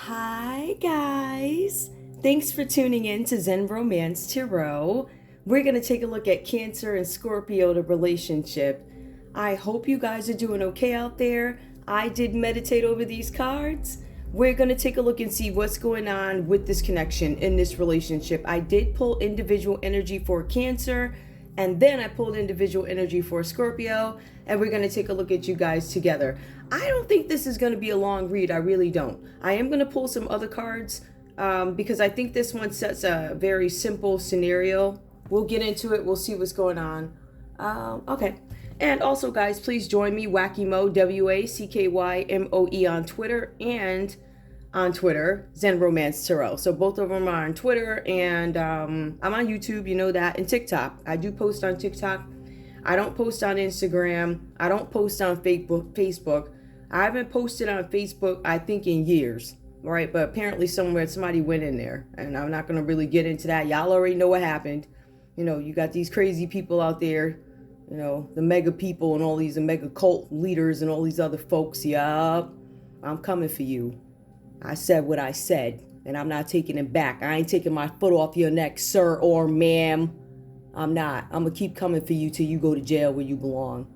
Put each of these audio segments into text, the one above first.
Hi, guys. Thanks for tuning in to Zen Romance Tarot. We're going to take a look at Cancer and Scorpio, the relationship. I hope you guys are doing okay out there. I did meditate over these cards. We're going to take a look and see what's going on with this connection in this relationship. I did pull individual energy for Cancer, and then I pulled individual energy for Scorpio, and we're going to take a look at you guys together. I don't think this is going to be a long read. I really don't. I am going to pull some other cards because I think this one sets a very simple scenario. We'll get into it. We'll see what's going on. Okay. And also, guys, please join me, Wacky Mo, WACKYMOE on Twitter, and on Twitter, Zen Romance Tarot. So both of them are on Twitter, and I'm on YouTube, you know that, and TikTok. I do post on TikTok. I don't post on Instagram. I don't post on Facebook. I haven't posted on Facebook, I think, in years, right? But apparently somebody went in there, and I'm not going to really get into that. Y'all already know what happened. You know, you got these crazy people out there, you know, the mega people and all these mega cult leaders and all these other folks. Yup, I'm coming for you. I said what I said, and I'm not taking it back. I ain't taking my foot off your neck, sir or ma'am. I'm not. I'm going to keep coming for you till you go to jail where you belong.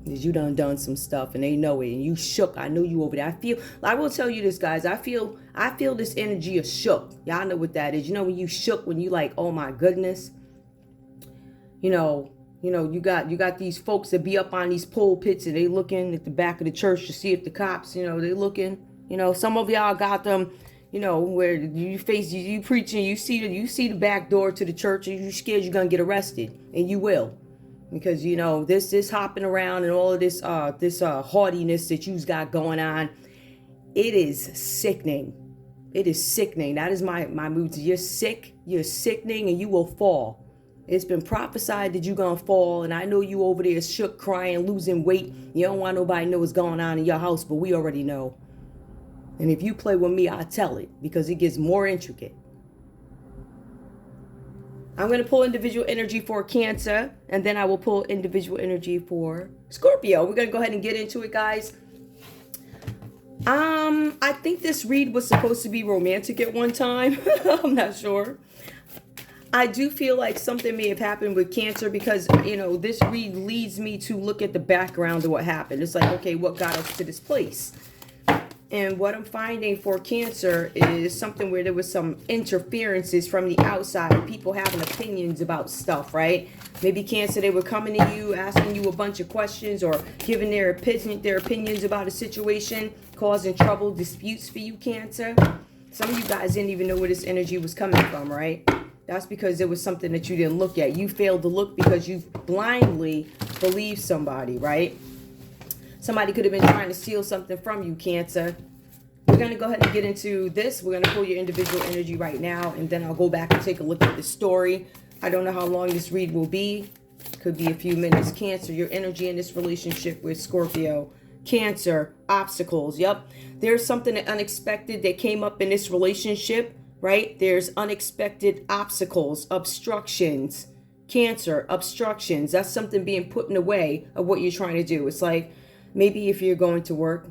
Because you done some stuff, and they know it, and you shook. I know you over there. I will tell you this, guys. I feel this energy of shook. Y'all know what that is. You know when you shook, when you like, oh my goodness. You know, you got these folks that be up on these pulpits, and they looking at the back of the church to see if the cops, you know, they looking. You know, some of y'all got them, you know, where you preaching, you see the back door to the church, and you're scared you're gonna get arrested, and you will, because you know this hopping around and all of this haughtiness that you've got going on, it is sickening. It is sickening. That is my mood. You're sick. You're sickening, and you will fall. It's been prophesied that you're gonna fall, and I know you over there shook, crying, losing weight. You don't want nobody to know what's going on in your house, but we already know. And if you play with me, I'll tell it, because it gets more intricate. I'm going to pull individual energy for Cancer, and then I will pull individual energy for Scorpio. We're going to go ahead and get into it, guys. I think this read was supposed to be romantic at one time. I'm not sure. I do feel like something may have happened with Cancer because, you know, this read leads me to look at the background of what happened. It's like, okay, what got us to this place? And what I'm finding for Cancer is something where there was some interferences from the outside, people having opinions about stuff, right? Maybe Cancer, they were coming to you, asking you a bunch of questions, or giving their opinions about a situation, causing trouble, disputes for you, Cancer. Some of you guys didn't even know where this energy was coming from, right? That's because there was something that you didn't look at. You failed to look because you blindly believed somebody, right? Somebody could have been trying to steal something from you, Cancer. We're going to go ahead and get into this. We're going to pull your individual energy right now, and then I'll go back and take a look at the story. I don't know how long this read will be. Could be a few minutes. Cancer, your energy in this relationship with Scorpio. Cancer, obstacles. Yep. There's something unexpected that came up in this relationship, right? There's unexpected obstacles, obstructions. Cancer, obstructions. That's something being put in the way of what you're trying to do. It's like, maybe if you're going to work,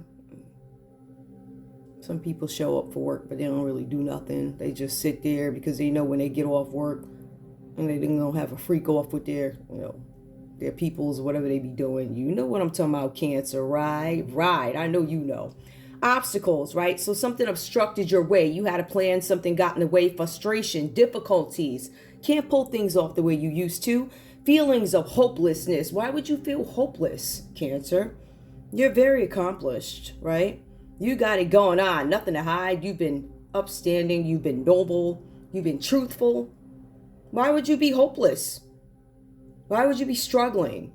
some people show up for work, but they don't really do nothing. They just sit there because they know when they get off work and they're going to have a freak off with their, you know, their peoples, whatever they be doing. You know what I'm talking about, Cancer, right? Right. I know you know. Obstacles, right? So something obstructed your way. You had a plan, something got in the way, frustration, difficulties. Can't pull things off the way you used to. Feelings of hopelessness. Why would you feel hopeless, Cancer? You're very accomplished, right? You got it going on. Nothing to hide. You've been upstanding. You've been noble. You've been truthful. Why would you be hopeless? Why would you be struggling?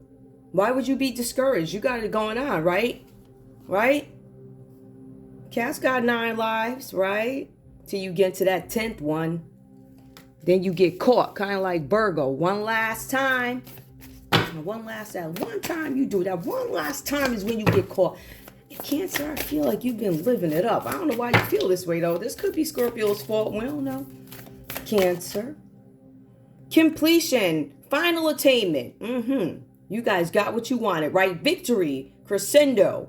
Why would you be discouraged? You got it going on, right? Right? Cat's got 9 lives, right? Till you get to that 10th one. Then you get caught, kind of like Virgo. One last time. That one time you do that. One last time is when you get caught. Cancer, I feel like you've been living it up. I don't know why you feel this way, though. This could be Scorpio's fault. We don't know. Cancer. Completion. Final attainment. You guys got what you wanted, right? Victory. Crescendo,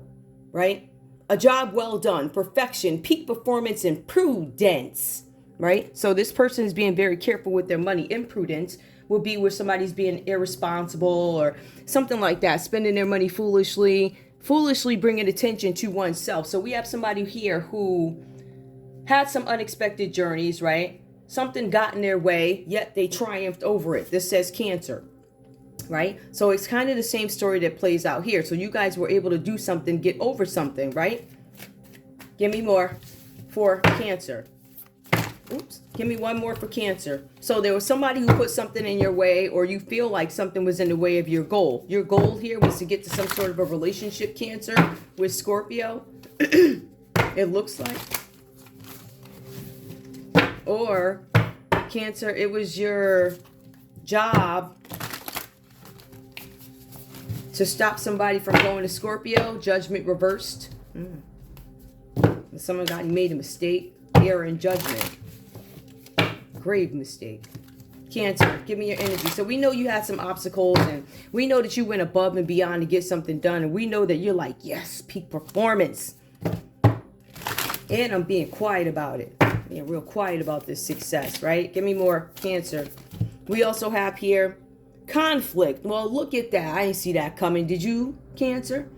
right? a job well done, perfection, peak performance, and prudence, right? So this person is being very careful with their money. Imprudence will be where somebody's being irresponsible or something like that, spending their money foolishly bringing attention to oneself. So we have somebody here who had some unexpected journeys, right? Something got in their way, yet they triumphed over it. This says Cancer, right? So it's kind of the same story that plays out here. So you guys were able to do something, get over something, right? Give me more for Cancer. Oops. Give me one more for Cancer. So there was somebody who put something in your way, or you feel like something was in the way of your goal. Your goal here was to get to some sort of a relationship, Cancer, with Scorpio. It looks like. Or Cancer, it was your job to stop somebody from going to Scorpio. Judgment reversed. Someone made a mistake. Error in judgment. Grave mistake. Cancer, give me your energy. So we know you had some obstacles, and we know that you went above and beyond to get something done, and we know that you're like, yes, peak performance. And I'm being quiet about it. Being real quiet about this success, right? Give me more, Cancer. We also have here conflict. Well, look at that. I didn't see that coming. Did you, Cancer?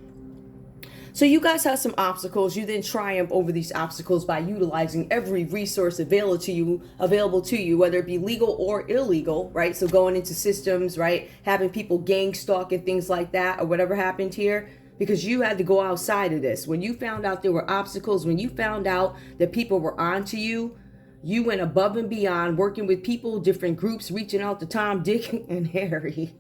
So you guys have some obstacles. You then triumph over these obstacles by utilizing every resource available to you, whether it be legal or illegal, right? So going into systems, right? Having people gang stalk and things like that, or whatever happened here, because you had to go outside of this. When you found out there were obstacles, when you found out that people were onto you, you went above and beyond, working with people, different groups, reaching out to Tom, Dick, and Harry.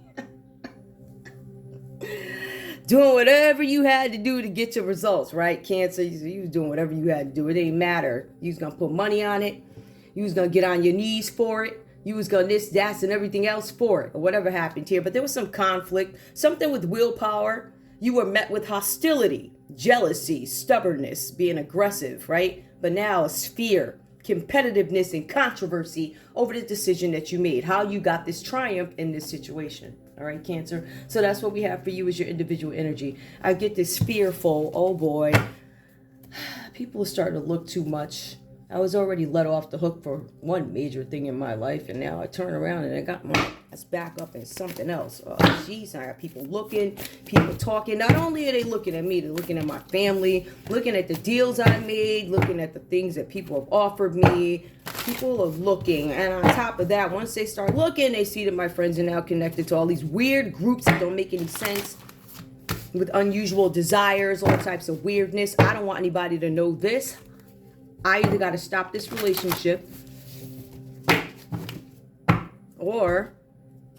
Doing whatever you had to do to get your results, right? Cancer, you was doing whatever you had to do. It didn't matter. You was going to put money on it. You was going to get on your knees for it. You was going to this, that, and everything else for it, or whatever happened here. But there was some conflict, something with willpower. You were met with hostility, jealousy, stubbornness, being aggressive, right? But now it's fear, competitiveness, and controversy over the decision that you made, how you got this triumph in this situation. All right, Cancer. So that's what we have for you as your individual energy. I get this fearful, oh boy, people are starting to look too much. I was already let off the hook for one major thing in my life, and now I turn around and I got my ass back up in something else. Oh, jeez, I got people looking, people talking. Not only are they looking at me, they're looking at my family, looking at the deals I made, looking at the things that people have offered me. People are looking, and on top of that, once they start looking, they see that my friends are now connected to all these weird groups that don't make any sense, with unusual desires, all types of weirdness. I don't want anybody to know this. I either got to stop this relationship, or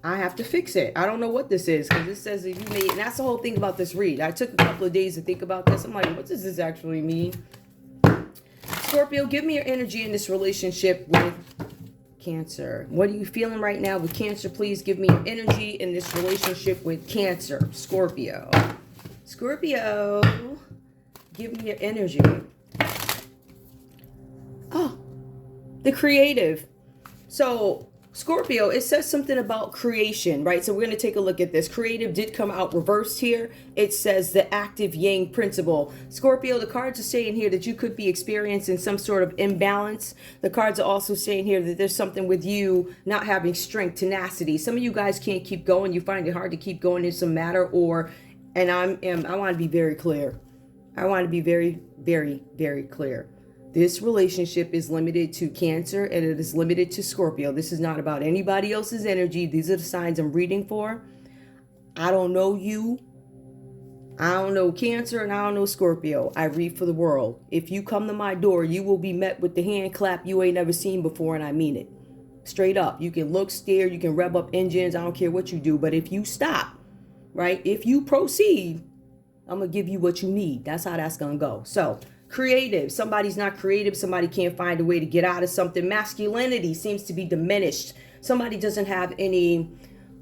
I have to fix it. I don't know what this is, because it says that you made, and that's the whole thing about this read. I took a couple of days to think about this. I'm like, what does this actually mean? Scorpio, give me your energy in this relationship with Cancer. What are you feeling right now with Cancer? Please give me your energy in this relationship with Cancer. Scorpio. Scorpio, give me your energy. Oh, the creative. So Scorpio, it says something about creation, right? So we're going to take a look at this. Creative did come out reversed here. It says the active yang principle. Scorpio, the cards are saying here that you could be experiencing some sort of imbalance. The cards are also saying here that there's something with you not having strength, tenacity. Some of you guys can't keep going. You find it hard to keep going in some matter, and I want to be very clear. I want to be very, very, very clear. This relationship is limited to Cancer, and it is limited to Scorpio. This is not about anybody else's energy. These are the signs I'm reading for. I don't know you. I don't know Cancer, and I don't know Scorpio. I read for the world. If you come to my door, you will be met with the hand clap you ain't never seen before, and I mean it. Straight up. You can look, stare, you can rev up engines. I don't care what you do. But if you stop, right, if you proceed, I'm going to give you what you need. That's how that's going to go. So, creative. Somebody's not creative. Somebody can't find a way to get out of something. Masculinity seems to be diminished. Somebody doesn't have any,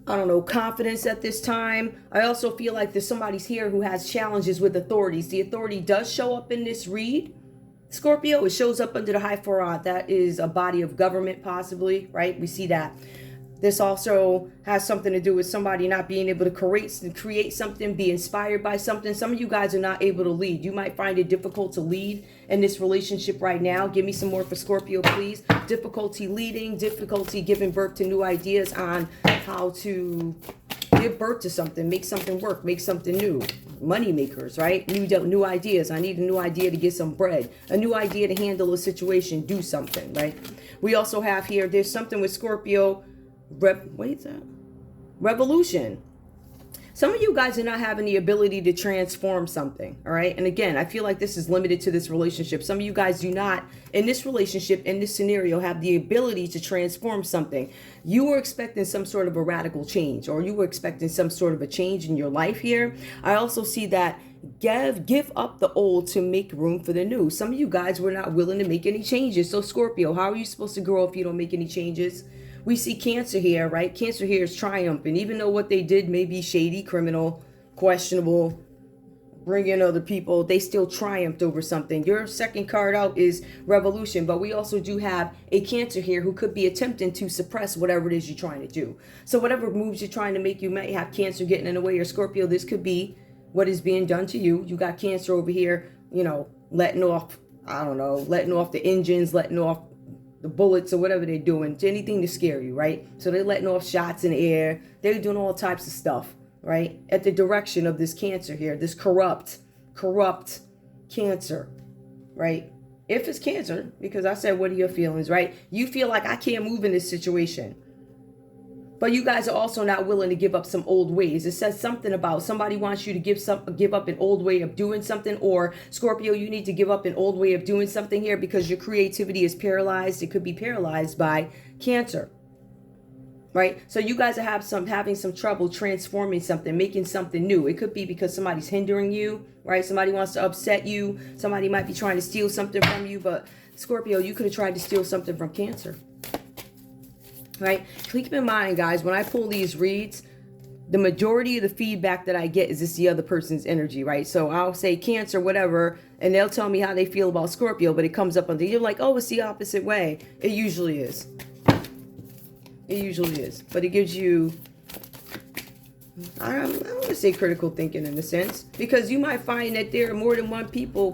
I don't know, confidence at this time. I also feel like there's somebody's here who has challenges with authorities. The authority does show up in this read. Scorpio, it shows up under the high Farad. That is a body of government, possibly, right? We see that. This also has something to do with somebody not being able to create something, be inspired by something. Some of you guys are not able to lead. You might find it difficult to lead in this relationship right now. Give me some more for Scorpio, please. Difficulty leading, difficulty giving birth to new ideas on how to give birth to something, make something work, make something new. Money makers, right? New ideas. I need a new idea to get some bread, a new idea to handle a situation, do something, right? We also have here, there's something with Scorpio. Revolution. Some of you guys are not having the ability to transform something, all right? And again, I feel like this is limited to this relationship. Some of you guys do not, in this relationship, in this scenario, have the ability to transform something. You were expecting some sort of a radical change, or you were expecting some sort of a change in your life here. I also see that give up the old to make room for the new. Some of you guys were not willing to make any changes. So Scorpio, how are you supposed to grow if you don't make any changes? We see Cancer here, right? Cancer here is triumphant. Even though what they did may be shady, criminal, questionable, bring in other people, they still triumphed over something. Your second card out is revolution, but we also do have a Cancer here who could be attempting to suppress whatever it is you're trying to do. So whatever moves you're trying to make, you might have Cancer getting in the way, or Scorpio, this could be what is being done to you. You got Cancer over here, you know, letting off, I don't know, letting off the engines, letting off the bullets or whatever they're doing, to anything to scare you, right? So they're letting off shots in the air. They're doing all types of stuff, right? At the direction of this Cancer here, this corrupt Cancer, right? If it's Cancer, because I said, what are your feelings, right? You feel like I can't move in this situation. But you guys are also not willing to give up some old ways. It says something about somebody wants you to give up an old way of doing something, or Scorpio, you need to give up an old way of doing something here because your creativity is paralyzed. It could be paralyzed by Cancer, right? So you guys are having some trouble transforming something, making something new. It could be because somebody's hindering you, right? Somebody wants to upset you. Somebody might be trying to steal something from you. But Scorpio, you could have tried to steal something from Cancer. Right? Keep in mind, guys, when I pull these reads, the majority of the feedback that I get is it's the other person's energy, right? So I'll say Cancer, whatever, and they'll tell me how they feel about Scorpio, but it comes up on the, you're like, oh, it's the opposite way. It usually is. It usually is. But it gives you, I don't want to say critical thinking in a sense, because you might find that there are more than one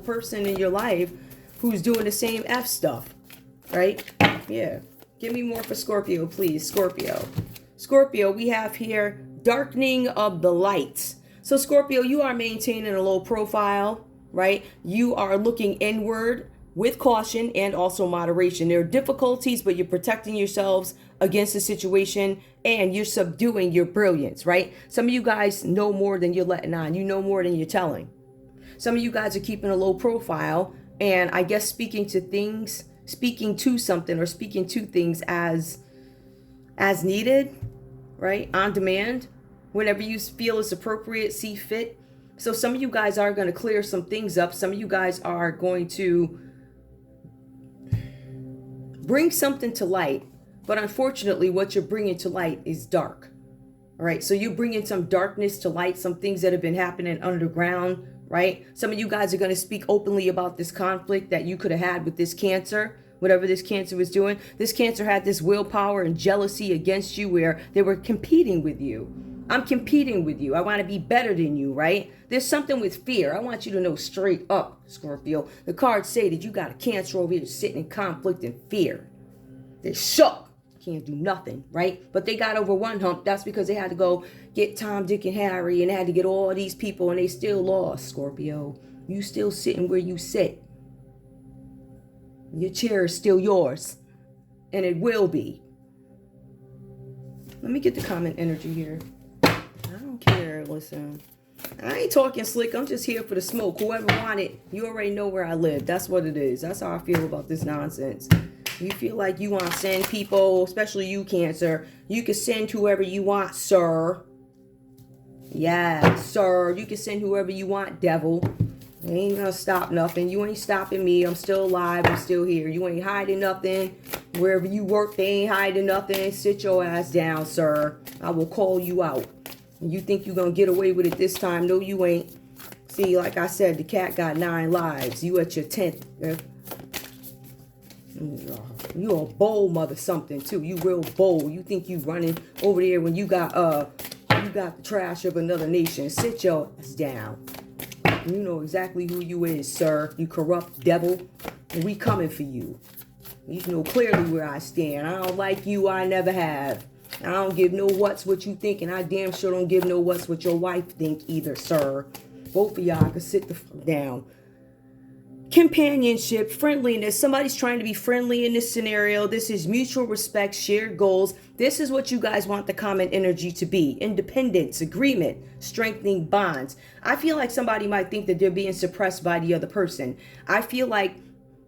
person in your life who's doing the same F stuff, right? Yeah. Give me more for Scorpio, please. Scorpio. Scorpio, we have here darkening of the lights. So Scorpio, you are maintaining a low profile, right? You are looking inward with caution and also moderation. There are difficulties, but you're protecting yourselves against the situation and you're subduing your brilliance, right? Some of you guys know more than you're letting on. You know more than you're telling. Some of you guys are keeping a low profile and I guess speaking to something or speaking to things as needed, right? On demand, whenever you feel it's appropriate, see fit. So some of you guys are going to clear some things up. Some of you guys are going to bring something to light. But unfortunately, what you're bringing to light is dark. All right. So you're bringing some darkness to light, some things that have been happening underground, right? Some of you guys are going to speak openly about this conflict that you could have had with this Cancer, whatever this Cancer was doing. This Cancer had this willpower and jealousy against you where they were competing with you. I'm competing with you. I want to be better than you, right? There's something with fear. I want you to know straight up, Scorpio. The cards say that you got a Cancer over here sitting in conflict and fear. They're shook. Can't do nothing, right? But they got over one hump. That's because they had to go get Tom, Dick, and Harry and had to get all these people and they still lost, Scorpio. You still sitting where you sit. Your chair is still yours. And it will be. Let me get the comment energy here. I don't care. Listen. I ain't talking slick. I'm just here for the smoke. Whoever want it, you already know where I live. That's what it is. That's how I feel about this nonsense. You feel like you want to send people, especially you, Cancer. You can send whoever you want, sir. Yeah, sir. You can send whoever you want, devil. They ain't gonna stop nothing. You ain't stopping me. I'm still alive. I'm still here. You ain't hiding nothing. Wherever you work, they ain't hiding nothing. Sit your ass down, sir. I will call you out. You think you're gonna get away with it this time? No, you ain't. See, like I said, the cat got 9 lives. You at your 10th. You a bold mother something too. You real bold. You think you running over there when you got the trash of another nation. Sit your ass down. You know exactly who you is, sir. You corrupt devil. And we coming for you. You know clearly where I stand. I don't like you. I never have. I don't give no what's what you think, and I damn sure don't give no what's what your wife think either, sir. Both of y'all can sit the fuck down. Companionship, friendliness. Somebody's trying to be friendly in this scenario. This is mutual respect, shared goals. This is what you guys want the common energy to be. Independence, agreement, strengthening bonds. I feel like somebody might think that they're being suppressed by the other person. I feel like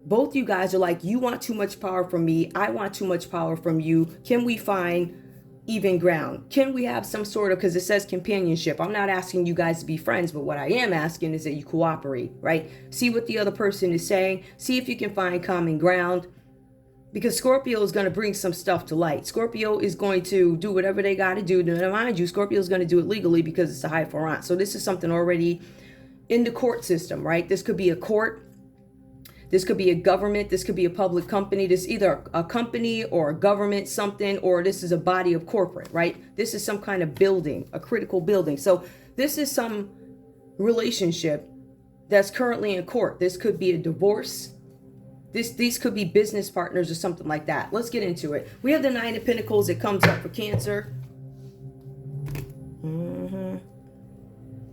both you guys are like, you want too much power from me. I want too much power from you. Can we find even ground? Can we have some sort of, because it says companionship. I'm not asking you guys to be friends, but what I am asking is that you cooperate, right? See what the other person is saying. See if you can find common ground. Because Scorpio is going to bring some stuff to light. Scorpio is going to do whatever they got to do. Now, mind you, Scorpio is going to do it legally because it's a high Forant. So this is something already in the court system, right? This could be a court. This could be a government. This could be a public company. This is either a company or a government something, or this is a body of corporate, right? This is some kind of building, a critical building. So this is some relationship that's currently in court. This could be a divorce. These could be business partners or something like that. Let's get into it. We have the Nine of Pentacles. It comes up for Cancer.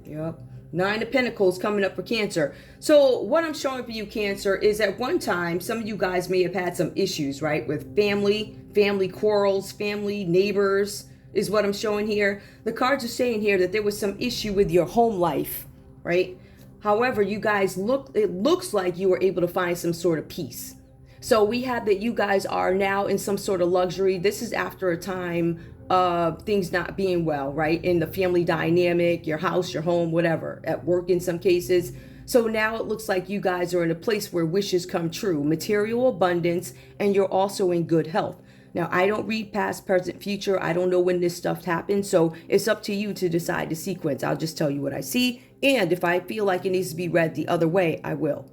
Yep. Nine of Pentacles coming up for Cancer. So what I'm showing for you, Cancer, is at one time, some of you guys may have had some issues, right? With family quarrels, family, neighbors is what I'm showing here. The cards are saying here that there was some issue with your home life, right? However, you guys it looks like you were able to find some sort of peace. So we have that you guys are now in some sort of luxury. This is after a time of things not being well, right? In the family dynamic, your house, your home, whatever, at work in some cases. So now it looks like you guys are in a place where wishes come true, material abundance, and you're also in good health. Now, I don't read past, present, future. I don't know when this stuff happens. So it's up to you to decide the sequence. I'll just tell you what I see. And if I feel like it needs to be read the other way, I will.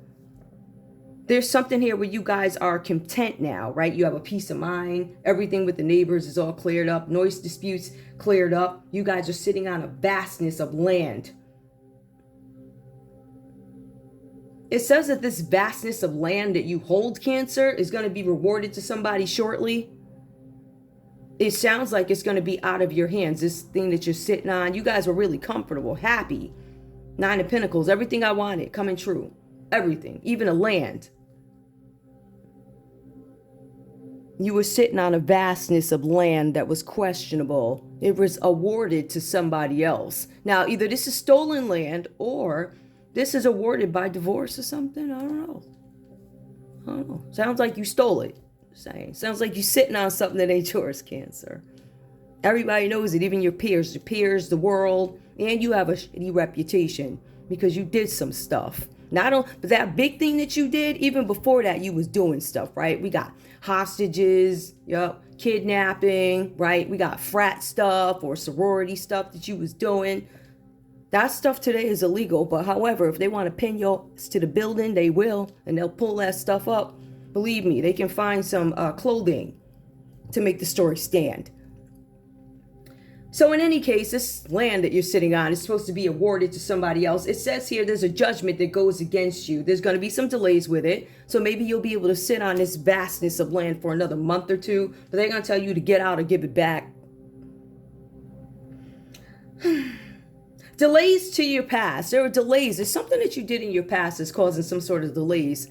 There's something here where you guys are content now, right? You have a peace of mind. Everything with the neighbors is all cleared up. Noise disputes cleared up. You guys are sitting on a vastness of land. It says that this vastness of land that you hold, Cancer, is going to be rewarded to somebody shortly. It sounds like it's going to be out of your hands, this thing that you're sitting on. You guys were really comfortable, happy. Nine of Pentacles, everything I wanted coming true. Everything, even a land. You were sitting on a vastness of land that was questionable. It was awarded to somebody else. Now, either this is stolen land or this is awarded by divorce or something. I don't know. Sounds like you stole it. Saying. Sounds like you're sitting on something that ain't yours, Cancer. Everybody knows it, even your peers, the world, and you have a shitty reputation because you did some stuff. But that big thing that you did, even before that, you was doing stuff, right? We got hostages, kidnapping, right? We got frat stuff or sorority stuff that you was doing. That stuff today is illegal, but however, if they want to pin you to the building, they will, and they'll pull that stuff up. Believe me, they can find some clothing to make the story stand. So in any case, this land that you're sitting on is supposed to be awarded to somebody else. It says here there's a judgment that goes against you. There's going to be some delays with it. So maybe you'll be able to sit on this vastness of land for another month or two. But they're going to tell you to get out or give it back. Delays to your past. There are delays. There's something that you did in your past that's causing some sort of delays.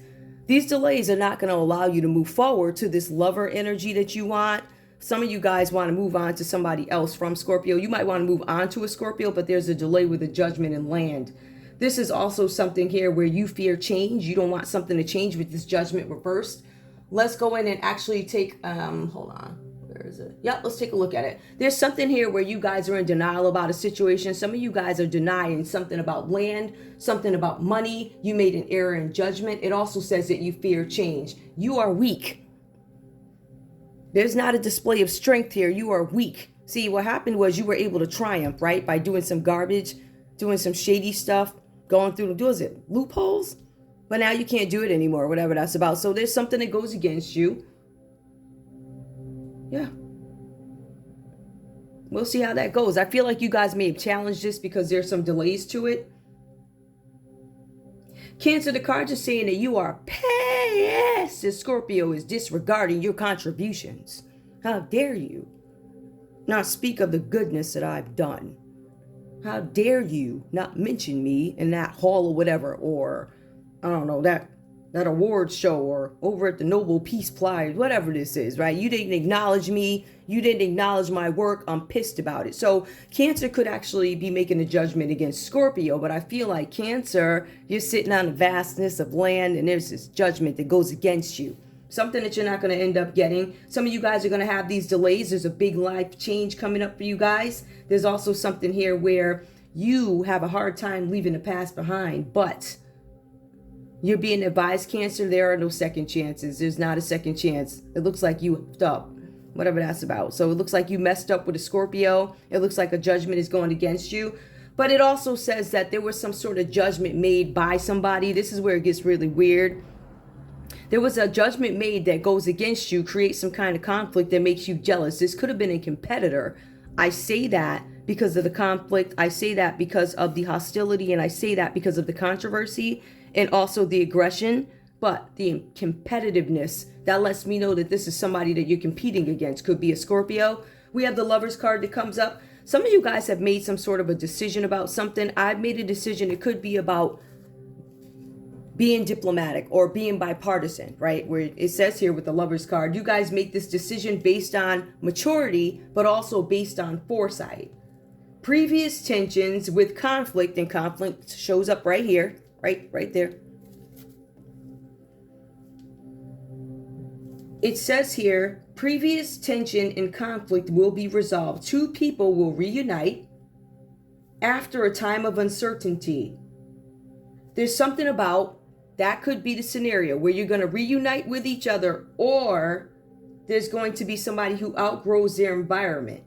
These delays are not going to allow you to move forward to this lover energy that you want. Some of you guys want to move on to somebody else from Scorpio. You might want to move on to a Scorpio, but there's a delay with the judgment and land. This is also something here where you fear change. You don't want something to change with this judgment reversed. Let's go in and actually take, hold on. Where is it? Yeah, let's take a look at it. There's something here where you guys are in denial about a situation. Some of you guys are denying something about land, something about money. You made an error in judgment. It also says that you fear change. You are weak. There's not a display of strength here. You are weak. See, what happened was you were able to triumph, right? By doing some garbage, doing some shady stuff, going through, loopholes? But now you can't do it anymore, whatever that's about. So there's something that goes against you. Yeah. We'll see how that goes. I feel like you guys may have challenged this because there's some delays to it. Cancer, the cards are saying that you are pissed that Scorpio is disregarding your contributions. How dare you not speak of the goodness that I've done? How dare you not mention me in that hall or whatever, or I don't know, that awards show, or over at the Nobel Peace Prize, whatever this is, right? You didn't acknowledge me. You didn't acknowledge my work. I'm pissed about it. So Cancer could actually be making a judgment against Scorpio, but I feel like Cancer, you're sitting on the vastness of land and there's this judgment that goes against you. Something that you're not going to end up getting. Some of you guys are going to have these delays. There's a big life change coming up for you guys. There's also something here where you have a hard time leaving the past behind, but you're being advised, Cancer, there are no second chances. There's not a second chance. It looks like you effed up, whatever that's about. So it looks like you messed up with a Scorpio. It looks like a judgment is going against you. But it also says that there was some sort of judgment made by somebody. This is where it gets really weird. There was a judgment made that goes against you, creates some kind of conflict that makes you jealous. This could have been a competitor. I say that because of the conflict. I say that because of the hostility. And I say that because of the controversy and also the aggression. But the competitiveness, that lets me know that this is somebody that you're competing against. Could be a Scorpio. We have the Lovers card that comes up. Some of you guys have made some sort of a decision about something. I've made a decision. It could be about being diplomatic or being bipartisan, right? Where it says here with the Lovers card, you guys make this decision based on maturity, but also based on foresight. Previous tensions with conflict, and conflict shows up right here, right there. It says here, previous tension and conflict will be resolved. Two people will reunite after a time of uncertainty. There's something about that could be the scenario where you're going to reunite with each other, or there's going to be somebody who outgrows their environment.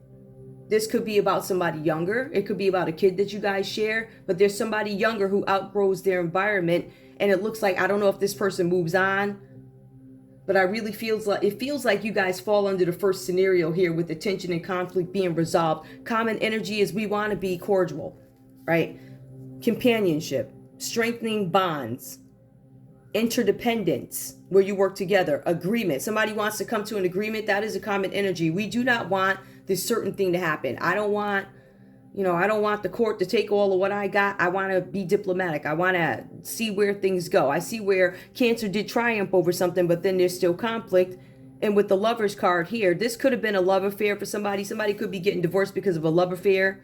This could be about somebody younger. It could be about a kid that you guys share, but there's somebody younger who outgrows their environment. And it looks like, I don't know if this person moves on, but it feels like you guys fall under the first scenario here with the tension and conflict being resolved. Common energy is we want to be cordial, right? Companionship, strengthening bonds, interdependence, where you work together, agreement. Somebody wants to come to an agreement. That is a common energy. We do not want this certain thing to happen. I don't want the court to take all of what I got. I want to be diplomatic. I want to see where things go. I see where Cancer did triumph over something, but then there's still conflict. And with the Lovers card here, this could have been a love affair for somebody. Somebody could be getting divorced because of a love affair.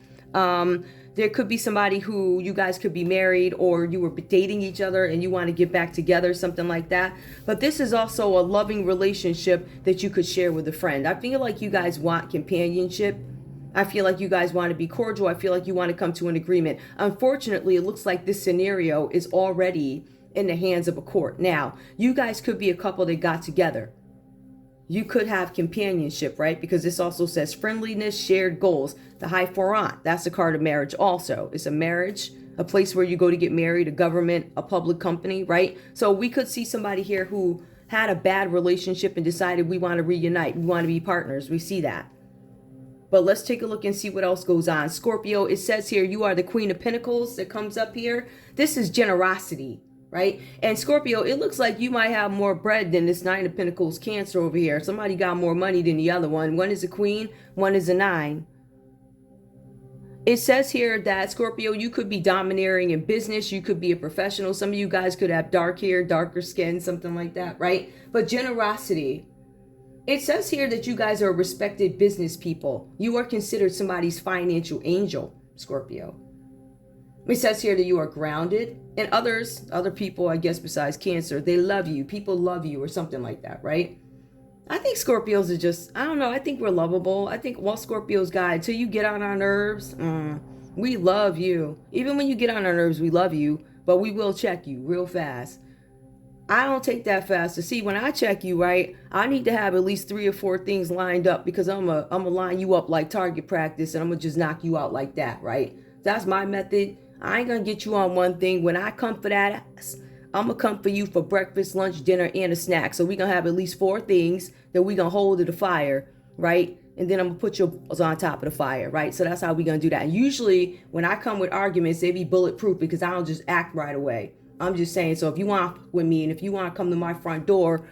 There could be somebody who you guys could be married, or you were dating each other and you want to get back together, something like that. But this is also a loving relationship that you could share with a friend. I feel like you guys want companionship. I feel like you guys want to be cordial. I feel like you want to come to an agreement. Unfortunately, it looks like this scenario is already in the hands of a court. Now, you guys could be a couple that got together. You could have companionship, right? Because this also says friendliness, shared goals. The High Forant, that's a card of marriage also. It's a marriage, a place where you go to get married, a government, a public company, right? So we could see somebody here who had a bad relationship and decided we want to reunite. We want to be partners. We see that. But let's take a look and see what else goes on. Scorpio, it says here, you are the Queen of Pentacles that comes up here. This is generosity, right? And Scorpio, it looks like you might have more bread than this Nine of Pentacles Cancer over here. Somebody got more money than the other one. One is a queen, one is a nine. It says here that Scorpio, you could be domineering in business. You could be a professional. Some of you guys could have dark hair, darker skin, something like that, right? But generosity. It says here that you guys are respected business people. You are considered somebody's financial angel, Scorpio. It says here that you are grounded, and other people, I guess, besides Cancer, they love you. People love you or something like that, right? I think Scorpios are just, I don't know, I think we're lovable. I think all Scorpios, guys, until you get on our nerves, we love you. Even when you get on our nerves, we love you, but we will check you real fast. I don't take that fast to see. When I check you, right, I need to have at least 3 or 4 things lined up, because I'm gonna line you up like target practice, and I'm gonna just knock you out like that, right? That's my method. I ain't gonna get you on one thing. When I come for that ass, I'm going to come for you for breakfast, lunch, dinner, and a snack. So we're going to have at least 4 things that we're going to hold to the fire, right? And then I'm going to put yours on top of the fire, right? So that's how we're going to do that. And usually when I come with arguments, they be bulletproof because I don't just act right away. I'm just saying, so if you want with me and if you want to come to my front door,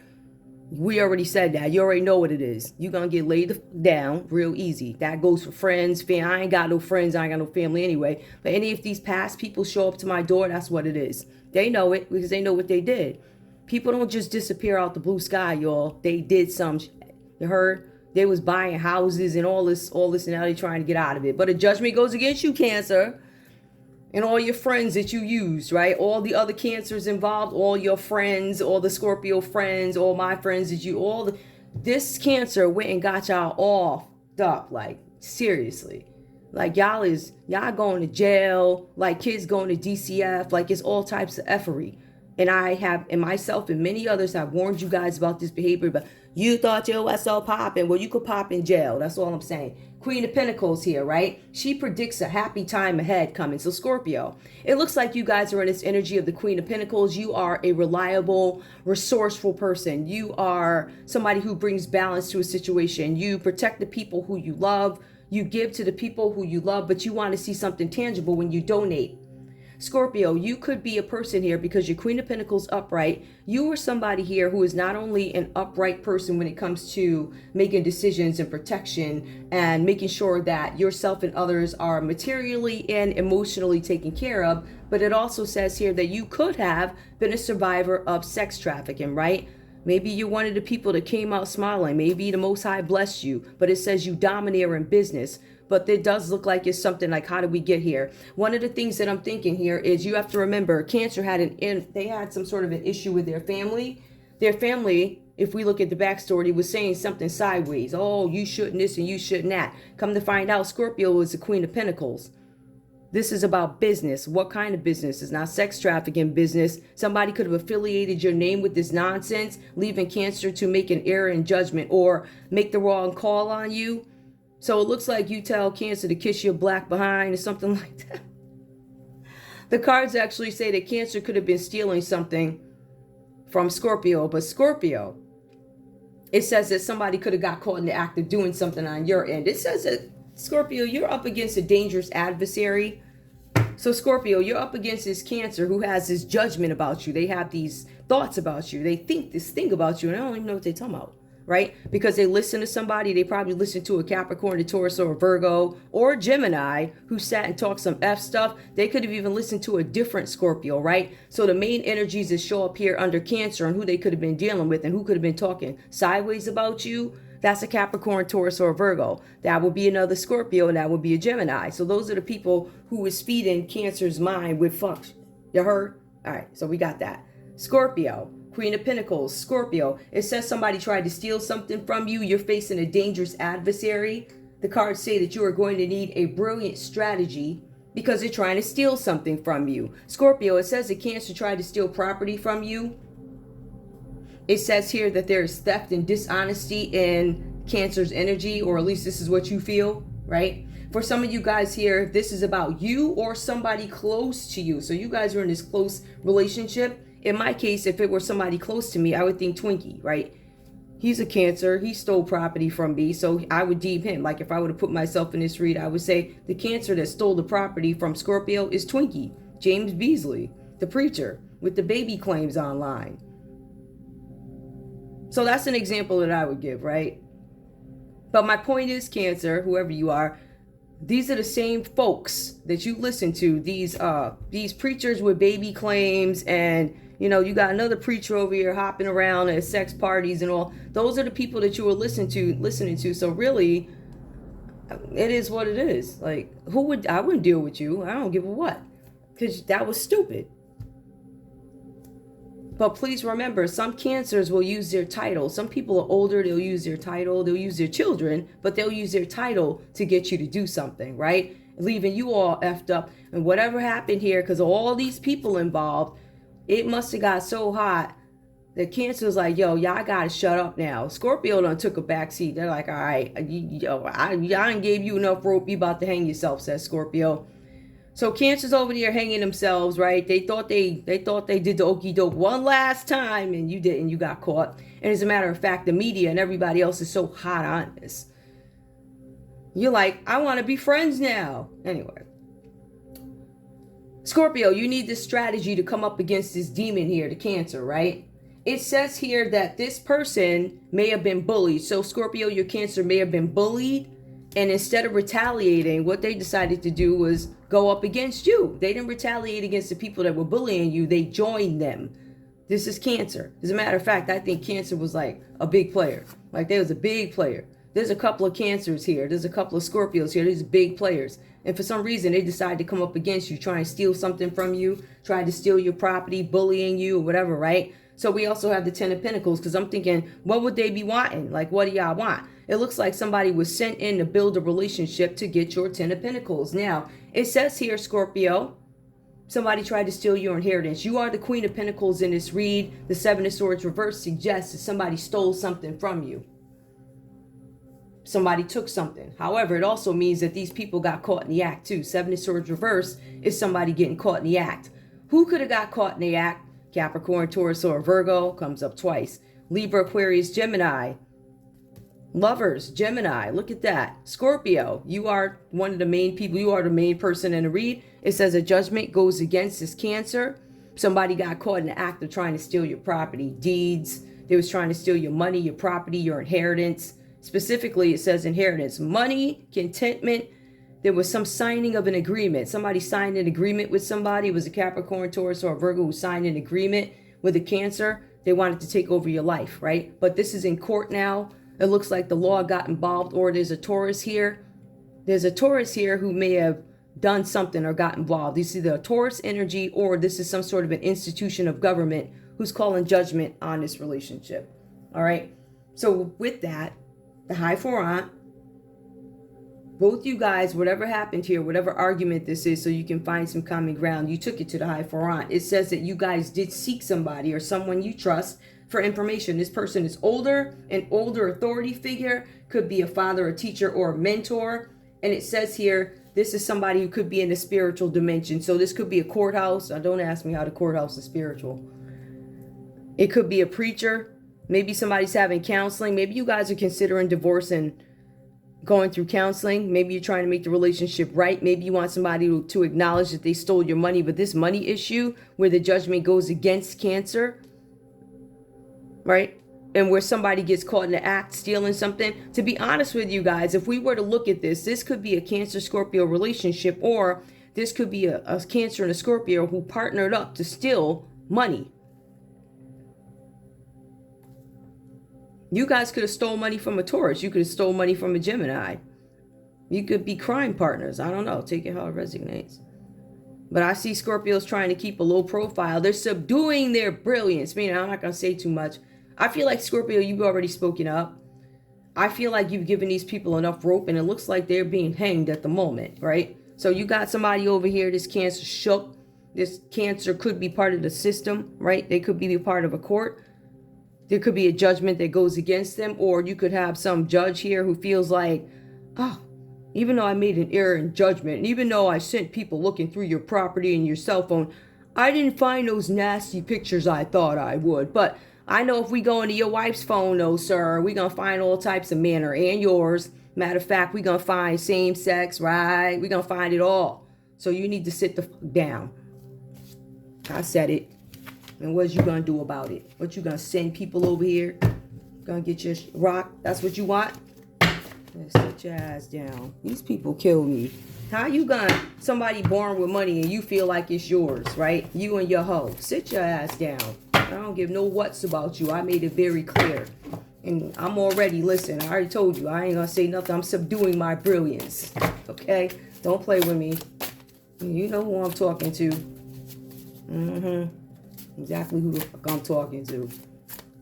we already said that. You already know what it is. You're going to get laid down real easy. That goes for friends. I ain't got no friends. I ain't got no family anyway. But any of these past people show up to my door, that's what it is. They know it because they know what they did. People don't just disappear out the blue sky, y'all. They did some shit. You heard? They was buying houses and all this, and now they trying to get out of it. But a judgment goes against you, Cancer. And all your friends that you used, right? All the other Cancers involved, all your friends, all the Scorpio friends, all my friends that you, this Cancer went and got y'all all up, like, seriously. Like, y'all going to jail, like kids going to DCF, like it's all types of effery. And I have, and myself and many others have warned you guys about this behavior, but you thought your USO popping. Well, you could pop in jail. That's all I'm saying. Queen of Pentacles here, right? She predicts a happy time ahead coming. So Scorpio, it looks like you guys are in this energy of the Queen of Pentacles. You are a reliable, resourceful person. You are somebody who brings balance to a situation. You protect the people who you love. You give to the people who you love, but you want to see something tangible when you donate. Scorpio, you could be a person here because your Queen of Pentacles upright. You are somebody here who is not only an upright person when it comes to making decisions and protection and making sure that yourself and others are materially and emotionally taken care of, but it also says here that you could have been a survivor of sex trafficking, right? Maybe you're one of the people that came out smiling. Maybe the Most High blessed you, but it says you domineer in business. But it does look like it's something like, how did we get here? One of the things that I'm thinking here is you have to remember Cancer they had some sort of an issue with their family. Their family, if we look at the backstory, was saying something sideways. Oh, you shouldn't this and you shouldn't that. Come to find out, Scorpio is the Queen of Pentacles. This is about business. What kind of business? It's not sex trafficking business. Somebody could have affiliated your name with this nonsense, leaving Cancer to make an error in judgment or make the wrong call on you. So it looks like you tell Cancer to kiss your black behind or something like that. The cards actually say that Cancer could have been stealing something from Scorpio, but Scorpio, it says that somebody could have got caught in the act of doing something on your end. It says that, Scorpio, you're up against a dangerous adversary. So Scorpio, you're up against this Cancer who has this judgment about you. They have these thoughts about you. They think this thing about you, and I don't even know what they're talking about. Right? Because they listen to somebody, they probably listen to a Capricorn, a Taurus, or a Virgo, or a Gemini who sat and talked some F stuff. They could have even listened to a different Scorpio, right? So the main energies that show up here under Cancer and who they could have been dealing with and who could have been talking sideways about you, that's a Capricorn, Taurus, or a Virgo. That would be another Scorpio, and that would be a Gemini. So those are the people who is feeding Cancer's mind with fuck. You heard? All right, so we got that. Scorpio. Queen of Pentacles, Scorpio. It says somebody tried to steal something from you. You're facing a dangerous adversary. The cards say that you are going to need a brilliant strategy because they're trying to steal something from you. Scorpio, it says that Cancer tried to steal property from you. It says here that there is theft and dishonesty in Cancer's energy, or at least this is what you feel, right? For some of you guys here, this is about you or somebody close to you. So you guys are in this close relationship. In my case, if it were somebody close to me, I would think Twinkie, right? He's a Cancer. He stole property from me, so I would deem him. Like if I would have put myself in this read, I would say the Cancer that stole the property from Scorpio is Twinkie, James Beasley, the preacher with the baby claims online. So that's an example that I would give, right? But my point is, Cancer, whoever you are, these are the same folks that you listen to. These preachers with baby claims, and you know, you got another preacher over here hopping around at sex parties and all. Those are the people that you were listening to. So really, it is what it is. Like, I wouldn't deal with you. I don't give a what. Because that was stupid. But please remember, some Cancers will use their title. Some people are older, they'll use their title, they'll use their children, but they'll use their title to get you to do something, right? Leaving you all effed up. And whatever happened here, because all these people involved, it must have got so hot that Cancer was like, yo, y'all gotta shut up now. Scorpio done took a backseat. They're like, all right, I done gave you enough rope. You about to hang yourself, says Scorpio. So Cancer's over there hanging themselves, right? They thought they did the okie doke one last time, and you didn't. You got caught. And as a matter of fact, the media and everybody else is so hot on this. You're like, I want to be friends now. Anyway, Scorpio, you need this strategy to come up against this demon here, the Cancer, right? It says here that this person may have been bullied. So Scorpio, your Cancer may have been bullied. And instead of retaliating, what they decided to do was go up against you. They didn't retaliate against the people that were bullying you. They joined them. This is Cancer. As a matter of fact, I think Cancer was like a big player. Like they was a big player. There's a couple of Cancers here. There's a couple of Scorpios here. These big players. And for some reason, they decided to come up against you, try and steal something from you, try to steal your property, bullying you or whatever, right? So we also have the Ten of Pentacles because I'm thinking, what would they be wanting? Like, what do y'all want? It looks like somebody was sent in to build a relationship to get your Ten of Pentacles. Now, it says here, Scorpio, somebody tried to steal your inheritance. You are the Queen of Pentacles in this read. The Seven of Swords reverse suggests that somebody stole something from you. Somebody took something. However, it also means that these people got caught in the act too. Seven of Swords reverse is somebody getting caught in the act. Who could have got caught in the act? Capricorn, Taurus, or Virgo comes up twice. Libra, Aquarius, Gemini. Lovers, Gemini. Look at that. Scorpio, you are one of the main people. You are the main person in the read. It says a judgment goes against this Cancer. Somebody got caught in the act of trying to steal your property, deeds. They was trying to steal your money, your property, your inheritance. Specifically, it says inheritance, money, contentment. There was some signing of an agreement. Somebody signed an agreement with somebody. It was a Capricorn, Taurus, or a Virgo who signed an agreement with a Cancer. They wanted to take over your life, right? But this is in court now. It looks like the law got involved, or there's a Taurus here. There's a Taurus here who may have done something or got involved. This is either a Taurus energy or this is some sort of an institution of government who's calling judgment on this relationship. All right. So with that, the High Four Aunt, both you guys, whatever happened here, whatever argument this is, so you can find some common ground, you took it to the High Four Aunt. It says that you guys did seek somebody or someone you trust for information. This person is older, an older authority figure, could be a father, a teacher, or a mentor. And it says here, this is somebody who could be in the spiritual dimension. So this could be a courthouse. Now, don't ask me how the courthouse is spiritual. It could be a preacher. Maybe somebody's having counseling. Maybe you guys are considering divorce and going through counseling. Maybe you're trying to make the relationship right. Maybe you want somebody to acknowledge that they stole your money. But this money issue where the judgment goes against Cancer, right? And where somebody gets caught in the act stealing something. To be honest with you guys, if we were to look at this, this could be a Cancer-Scorpio relationship, or this could be a Cancer and a Scorpio who partnered up to steal money. You guys could have stole money from a Taurus. You could have stole money from a Gemini. You could be crime partners. I don't know. Take it how it resonates. But I see Scorpios trying to keep a low profile. They're subduing their brilliance. Meaning, I'm not going to say too much. I feel like Scorpio, you've already spoken up. I feel like you've given these people enough rope, and it looks like they're being hanged at the moment, right? So you got somebody over here, this Cancer shook. This Cancer could be part of the system, right? They could be a part of a court. There could be a judgment that goes against them, or you could have some judge here who feels like, oh, even though I made an error in judgment, and even though I sent people looking through your property and your cell phone, I didn't find those nasty pictures I thought I would. But I know if we go into your wife's phone, though, sir, we're going to find all types of manner, and yours. Matter of fact, we're going to find same sex, right? We're going to find it all. So you need to sit the fuck down. I said it. And what you going to do about it? What you going to send people over here? Going to get your rock? That's what you want? Sit your ass down. These people kill me. How you got somebody born with money and you feel like it's yours, right? You and your hoe. Sit your ass down. I don't give no what's about you. I made it very clear. And I'm already, listen, I already told you. I ain't going to say nothing. I'm subduing my brilliance. Okay? Don't play with me. You know who I'm talking to. Exactly who the fuck I'm talking to.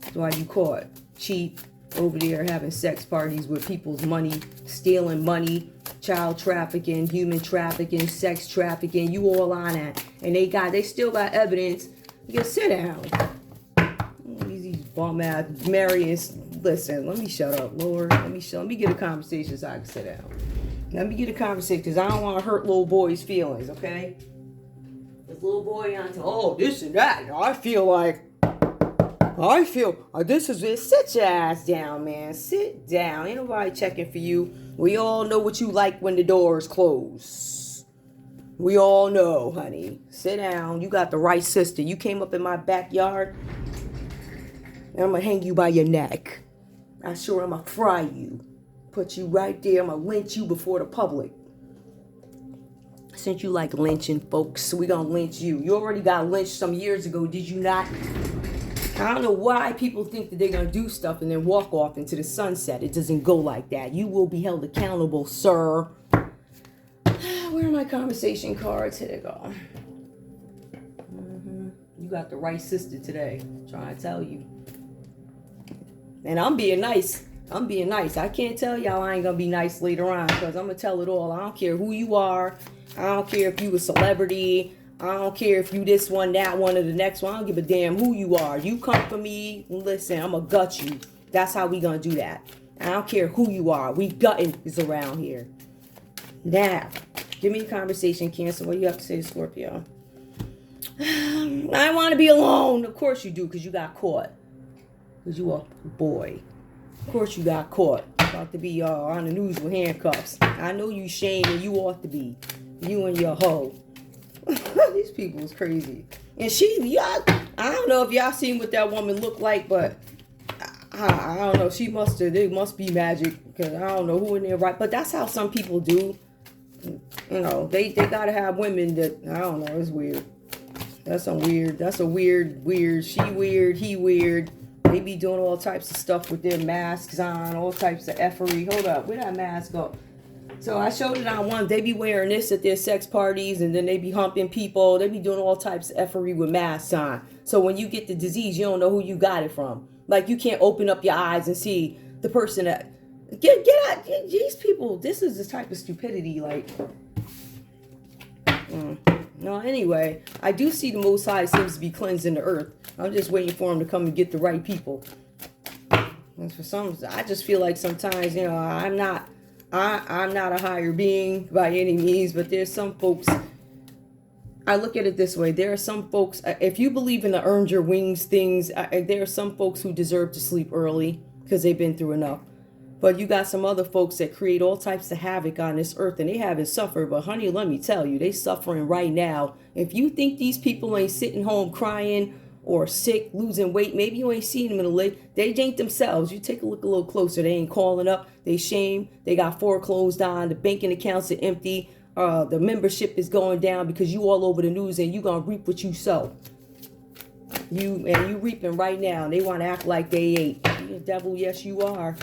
That's why you caught. Cheap. Over there having sex parties with people's money, stealing money, child trafficking, human trafficking, sex trafficking, you all on that. And they still got evidence. You can sit down. These bum ass Marius. Listen, let me shut up, Lord. Let me get a conversation so I can sit down. Let me get a conversation because I don't want to hurt little boy's feelings, okay? This little boy on to, oh, this and that. I feel this is it. Sit your ass down, man. Sit down. Ain't nobody checking for you. We all know what you like when the doors close. We all know, honey. Sit down. You got the right sister. You came up in my backyard, and I'm going to hang you by your neck. I'm sure I'm going to fry you. Put you right there. I'm going to lynch you before the public. Since you like lynching, folks, we going to lynch you. You already got lynched some years ago, did you not? I don't know why people think that they're going to do stuff and then walk off into the sunset. It doesn't go like that. You will be held accountable, sir. Where are my conversation cards? Here they go. You got the right sister today. I'm trying to tell you. And I'm being nice. I can't tell y'all I ain't going to be nice later on because I'm going to tell it all. I don't care who you are. I don't care if you a celebrity. I don't care if you this one, that one, or the next one. I don't give a damn who you are. You come for me, listen, I'm going to gut you. That's how we going to do that. I don't care who you are. We gutting is around here. Now, give me a conversation, Cancer. What do you have to say to Scorpio? I want to be alone. Of course you do, because you got caught. Because you a boy. Of course you got caught. About to be on the news with handcuffs. I know you shame and you ought to be. You and your hoe. These people is crazy. And y'all, I don't know if y'all seen what that woman looked like, but I don't know. They must be magic because I don't know who in there, right? But that's how some people do. You know, they gotta have women that, I don't know, it's weird. That's a weird. She weird, he weird. They be doing all types of stuff with their masks on, all types of effery. Hold up, where'd that mask go? So I showed it on one. They be wearing this at their sex parties, and then they be humping people. They be doing all types of effery with masks on. So when you get the disease, you don't know who you got it from. Like, you can't open up your eyes and see the person that... Get out. These people, this is the type of stupidity, like... No, anyway, I do see the Most High seems to be cleansing the earth. I'm just waiting for him to come and get the right people. And for some, I just feel like sometimes, you know, I'm not a higher being by any means, but there's some folks, I look at it this way. There are some folks, if you believe in the earned your wings things, there are some folks who deserve to sleep early because they've been through enough. But you got some other folks that create all types of havoc on this earth, and they haven't suffered. But honey, let me tell you, they suffering right now. If you think these people ain't sitting home crying or sick, losing weight, maybe you ain't seen them in a late. They ain't themselves. You take a look a little closer. They ain't calling up. They shame. They got foreclosed on. The banking accounts are empty. The membership is going down because you all over the news, and you gonna reap what you sow. You reaping right now. And they want to act like they ain't. You the devil, yes you are.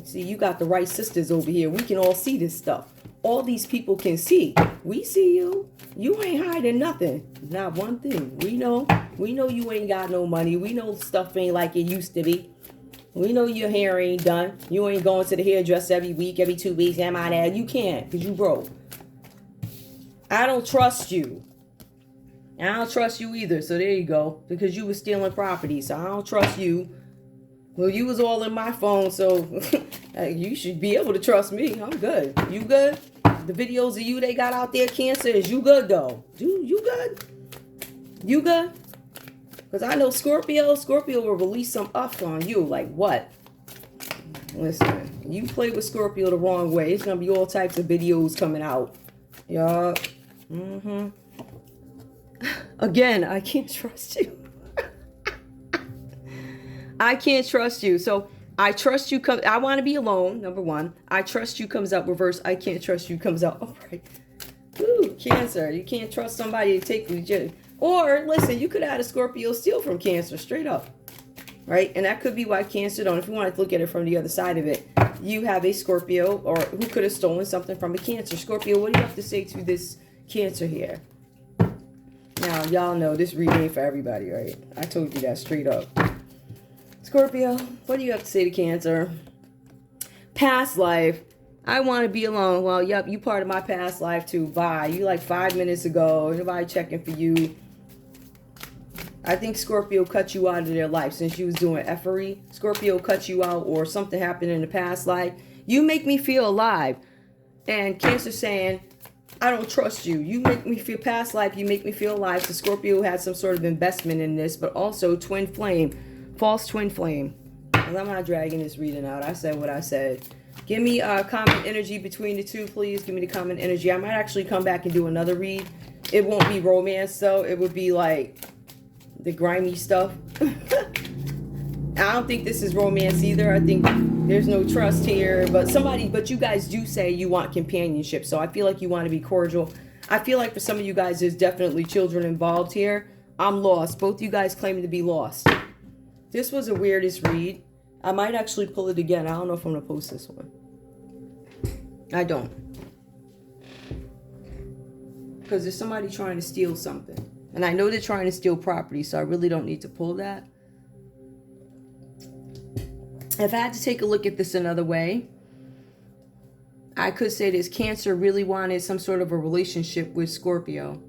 See, you got the right sisters over here. We can all see this stuff. All these people can see. We see you. You ain't hiding nothing. Not one thing. We know you ain't got no money. We know stuff ain't like it used to be. We know your hair ain't done. You ain't going to the hairdresser every week, every 2 weeks. Am I there? You can't because you broke. I don't trust you. I don't trust you either. So there you go. Because you was stealing property. So I don't trust you. Well, you was all in my phone, so you should be able to trust me. I'm good. You good? The videos of you they got out there, Cancer, is you good, though? You good? You good? Because I know Scorpio will release some up on you. Like what? Listen, you play with Scorpio the wrong way. It's going to be all types of videos coming out. Y'all. Again, I can't trust you. I can't trust you. So I trust you. I want to be alone. Number one. I trust you comes out reverse. I can't trust you comes out upright. Ooh, Cancer. You can't trust somebody to take you. Or listen, you could add a Scorpio steal from Cancer straight up. Right? And that could be why Cancer don't. If you want to look at it from the other side of it, you have a Scorpio or who could have stolen something from a Cancer. Scorpio, what do you have to say to this Cancer here? Now, y'all know this reading ain't for everybody, right? I told you that straight up. Scorpio, what do you have to say to Cancer? Past life. I want to be alone. Well, yep, you part of my past life too. Bye. You like 5 minutes ago. Nobody checking for you. I think Scorpio cut you out of their life since you was doing effery. Scorpio cut you out or something happened in the past life. You make me feel alive. And Cancer saying, I don't trust you. You make me feel past life. You make me feel alive. So Scorpio had some sort of investment in this, but also twin flame, false twin flame. I'm not dragging this reading out. I said what I said. Give me common energy between the two, please. Give me the common energy. I might actually come back and do another read. It won't be romance, though. It would be like the grimy stuff. I don't think this is romance either. I think there's no trust here. But you guys do say you want companionship. So I feel like you want to be cordial. I feel like for some of you guys, there's definitely children involved here. I'm lost. Both you guys claiming to be lost. This was the weirdest read. I might actually pull it again. I don't know if I'm going to post this one. I don't. Because there's somebody trying to steal something. And I know they're trying to steal property, so I really don't need to pull that. If I had to take a look at this another way, I could say this Cancer really wanted some sort of a relationship with Scorpio.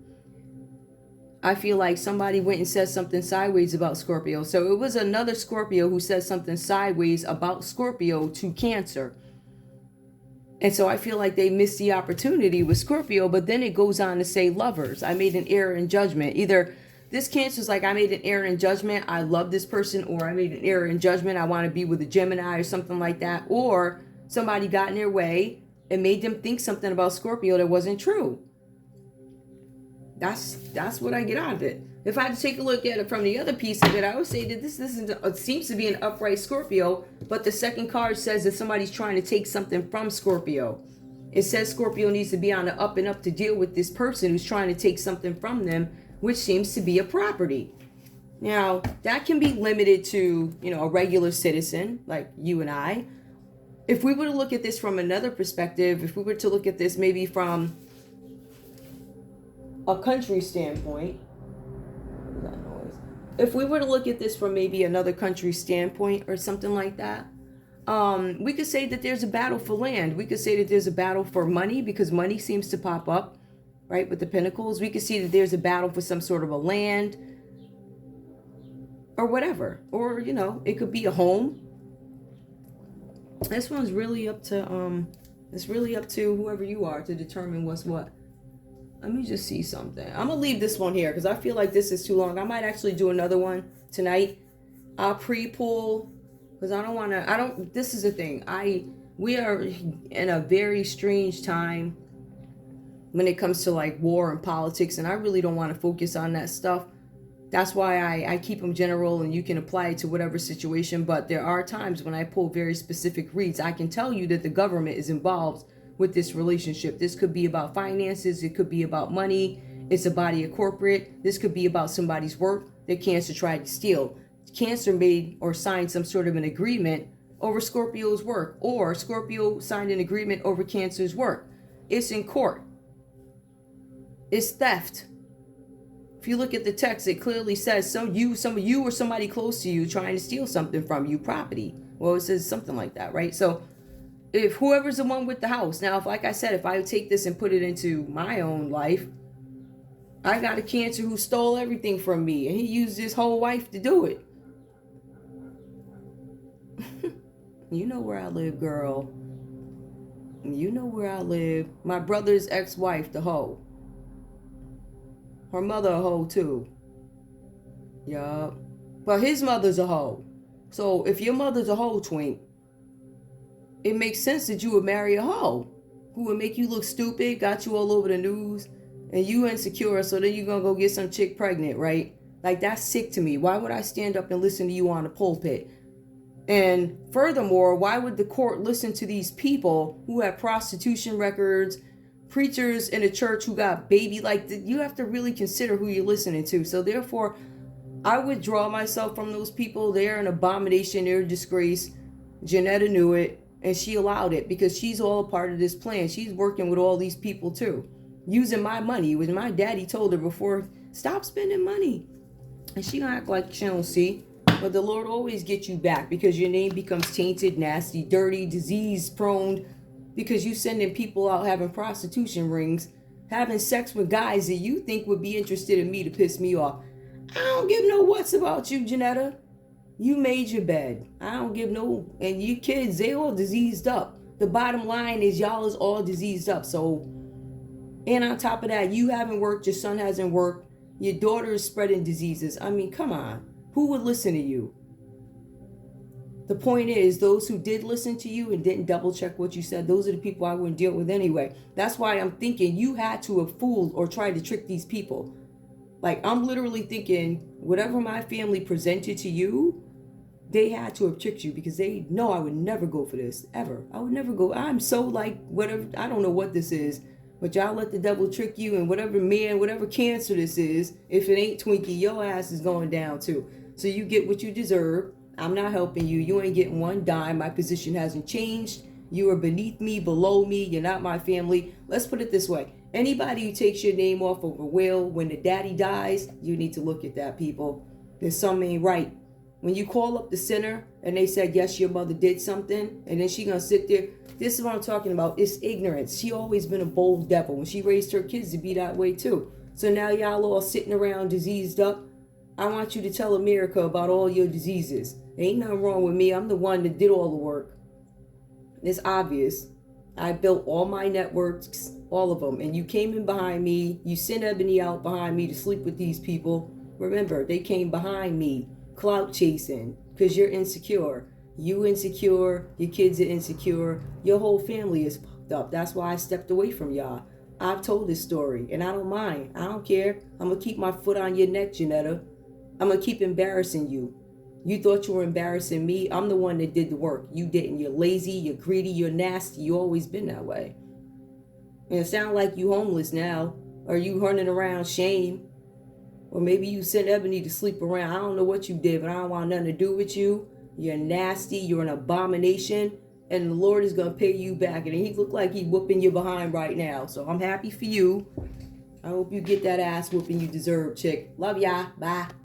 I feel like somebody went and said something sideways about Scorpio. So it was another Scorpio who said something sideways about Scorpio to Cancer. And so I feel like they missed the opportunity with Scorpio, but then it goes on to say lovers. I made an error in judgment. Either this Cancer's like, I made an error in judgment, I love this person, or I made an error in judgment, I want to be with a Gemini or something like that. Or somebody got in their way and made them think something about Scorpio that wasn't true. That's what I get out of it. If I had to take a look at it from the other piece of it, I would say that this seems to be an upright Scorpio, but the second card says that somebody's trying to take something from Scorpio. It says Scorpio needs to be on the up and up to deal with this person who's trying to take something from them, which seems to be a property. Now, that can be limited to, a regular citizen like you and I. If we were to look at this from another perspective, if we were to look at this maybe from a country standpoint, if we were to look at this from maybe another country standpoint or something like that, we could say that there's a battle for land. We could say that there's a battle for money because money seems to pop up, right, with the pentacles. We could see that there's a battle for some sort of a land or whatever. Or, it could be a home. This one's really up to, it's really up to whoever you are to determine what's what. Let me just see something. I'm going to leave this one here because I feel like this is too long. I might actually do another one tonight. I'll pre-pull because I don't want to, this is the thing. We are in a very strange time when it comes to like war and politics, and I really don't want to focus on that stuff. That's why I keep them general and you can apply it to whatever situation. But there are times when I pull very specific reads. I can tell you that the government is involved with this relationship. This could be about finances. It could be about money. It's a body of corporate. This could be about somebody's work that Cancer tried to steal. Cancer made or signed some sort of an agreement over Scorpio's work, or Scorpio signed an agreement over Cancer's work. It's in court. It's theft. If you look at the text, it clearly says some of you or somebody close to you trying to steal something from you, property. Well, it says something like that, right? So if whoever's the one with the house. Now, if, like I said, if I take this and put it into my own life, I got a Cancer who stole everything from me, and he used his whole wife to do it. You know where I live, girl. You know where I live. My brother's ex-wife, the hoe. Her mother a hoe, too. Yup. But his mother's a hoe. So if your mother's a hoe, twink, it makes sense that you would marry a hoe who would make you look stupid, got you all over the news, and you insecure, so then you're going to go get some chick pregnant, right? Like, that's sick to me. Why would I stand up and listen to you on the pulpit? And furthermore, why would the court listen to these people who have prostitution records, preachers in a church who got baby? Like, you have to really consider who you're listening to. So therefore, I withdraw myself from those people. They're an abomination. They're a disgrace. Janetta knew it, and she allowed it because she's all a part of this plan. She's working with all these people too, using my money. When my daddy told her before, stop spending money. And she gonna act like she don't see. But the Lord always gets you back because your name becomes tainted, nasty, dirty, disease prone, because you sending people out having prostitution rings, having sex with guys that you think would be interested in me to piss me off. I don't give no what's about you, Janetta. You made your bed. I don't give no, and you kids, they all diseased up. The bottom line is y'all is all diseased up. So, and on top of that, you haven't worked, your son hasn't worked, your daughter is spreading diseases. I mean, come on. Who would listen to you? The point is, those who did listen to you and didn't double check what you said, those are the people I wouldn't deal with anyway. That's why I'm thinking you had to have fooled or tried to trick these people. Like, I'm literally thinking, whatever my family presented to you, they had to have tricked you, because they know I would never go for this, ever. I would never go. I'm so like, whatever, I don't know what this is, but y'all let the devil trick you, and whatever cancer this is, if it ain't Twinkie, your ass is going down too. So you get what you deserve. I'm not helping you. You ain't getting one dime. My position hasn't changed. You are beneath me, below me. You're not my family. Let's put it this way. Anybody who takes your name off of a will when the daddy dies, you need to look at that, people. There's something ain't right. When you call up the center and they said, yes, your mother did something, and then she gonna sit there. This is what I'm talking about. It's ignorance. She always been a bold devil. When she raised her kids to be that way too. So now y'all all sitting around diseased up. I want you to tell America about all your diseases. Ain't nothing wrong with me. I'm the one that did all the work. It's obvious. I built all my networks, all of them. And you came in behind me. You sent Ebony out behind me to sleep with these people. Remember, they came behind me, clout chasing, because you're insecure. You insecure. Your kids are insecure. Your whole family is fucked up. That's why I stepped away from y'all. I've told this story, and I don't mind. I don't care. I'm going to keep my foot on your neck, Janetta. I'm going to keep embarrassing you. You thought you were embarrassing me. I'm the one that did the work. You didn't. You're lazy. You're greedy. You're nasty. You always been that way. And it sounds like you homeless now. Or you running around shame. Or maybe you sent Ebony to sleep around. I don't know what you did, but I don't want nothing to do with you. You're nasty. You're an abomination. And the Lord is going to pay you back. And he look like he's whooping you behind right now. So I'm happy for you. I hope you get that ass whooping you deserve, chick. Love ya. Bye.